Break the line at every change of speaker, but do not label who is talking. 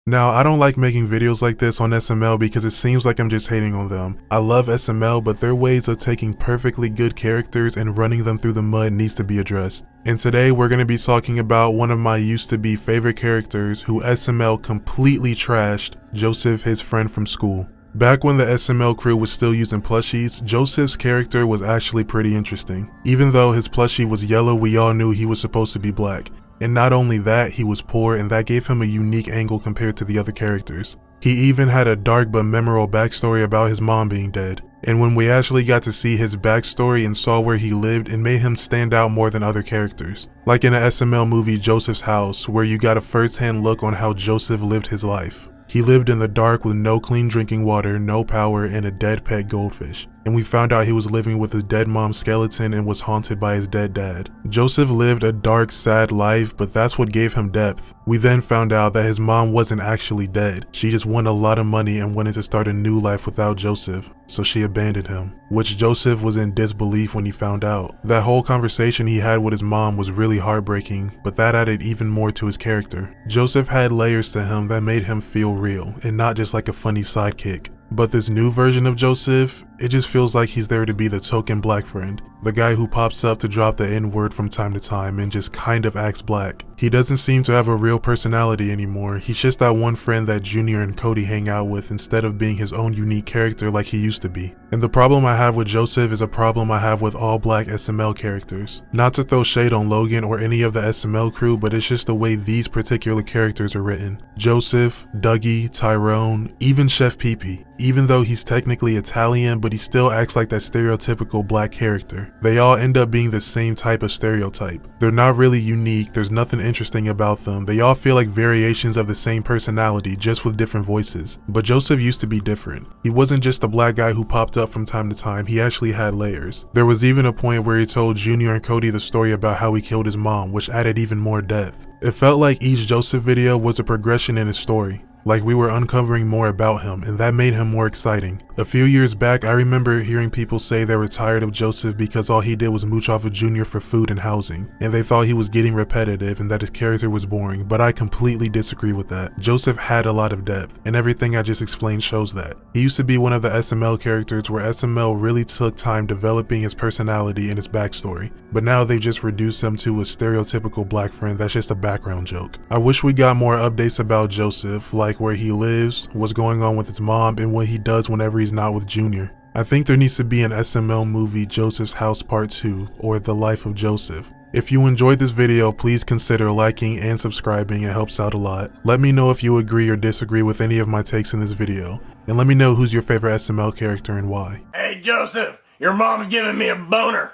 Now, I don't like making videos like this on SML because it seems like I'm just hating on them. I love SML, but their ways of taking perfectly good characters and running them through the mud needs to be addressed. And today we're going to be talking about one of my used to be favorite characters who SML completely trashed, Joseph, his friend from school. Back when the SML crew was still using plushies, Joseph's character was actually pretty interesting. Even though his plushie was yellow, we all knew he was supposed to be black. And not only that, he was poor, and that gave him a unique angle compared to the other characters. He even had a dark but memorable backstory about his mom being dead. And when we actually got to see his backstory and saw where he lived, it made him stand out more than other characters. Like in the SML movie Joseph's House, where you got a first-hand look on how Joseph lived his life. He lived in the dark with no clean drinking water, no power, and a dead pet goldfish. And we found out he was living with his dead mom's skeleton and was haunted by his dead dad. Joseph lived a dark, sad life, but that's what gave him depth. We then found out that his mom wasn't actually dead. She just won a lot of money and wanted to start a new life without Joseph, so she abandoned him, which Joseph was in disbelief when he found out. That whole conversation he had with his mom was really heartbreaking, but that added even more to his character. Joseph had layers to him that made him feel real, and not just like a funny sidekick. But this new version of Joseph, it just feels like he's there to be the token black friend. The guy who pops up to drop the N-word from time to time and just kind of acts black. He doesn't seem to have a real personality anymore. He's just that one friend that Junior and Cody hang out with instead of being his own unique character like he used to be. And the problem I have with Joseph is a problem I have with all black SML characters. Not to throw shade on Logan or any of the SML crew, but it's just the way these particular characters are written. Joseph, Dougie, Tyrone, even Chef Pee-Pee. Even though he's technically Italian, but he still acts like that stereotypical black character. They all end up being the same type of stereotype. They're not really unique, there's nothing interesting about them. They all feel like variations of the same personality, just with different voices. But Joseph used to be different. He wasn't just a black guy who popped up from time to time, he actually had layers. There was even a point where he told Junior and Cody the story about how he killed his mom, which added even more depth. It felt like each Joseph video was a progression in his story. Like we were uncovering more about him, and that made him more exciting. A few years back, I remember hearing people say they were tired of Joseph because all he did was mooch off of Junior for food and housing, and they thought he was getting repetitive and that his character was boring, but I completely disagree with that. Joseph had a lot of depth, and everything I just explained shows that. He used to be one of the SML characters where SML really took time developing his personality and his backstory, but now they've just reduced him to a stereotypical black friend that's just a background joke. I wish we got more updates about Joseph, like where he lives, what's going on with his mom, and what he does whenever he's not with Junior. I think there needs to be an SML movie, Joseph's House Part 2, or The Life of Joseph. If you enjoyed this video, please consider liking and subscribing, it helps out a lot. Let me know if you agree or disagree with any of my takes in this video, and let me know who's your favorite SML character and why.
Hey Joseph, your mom's giving me a boner.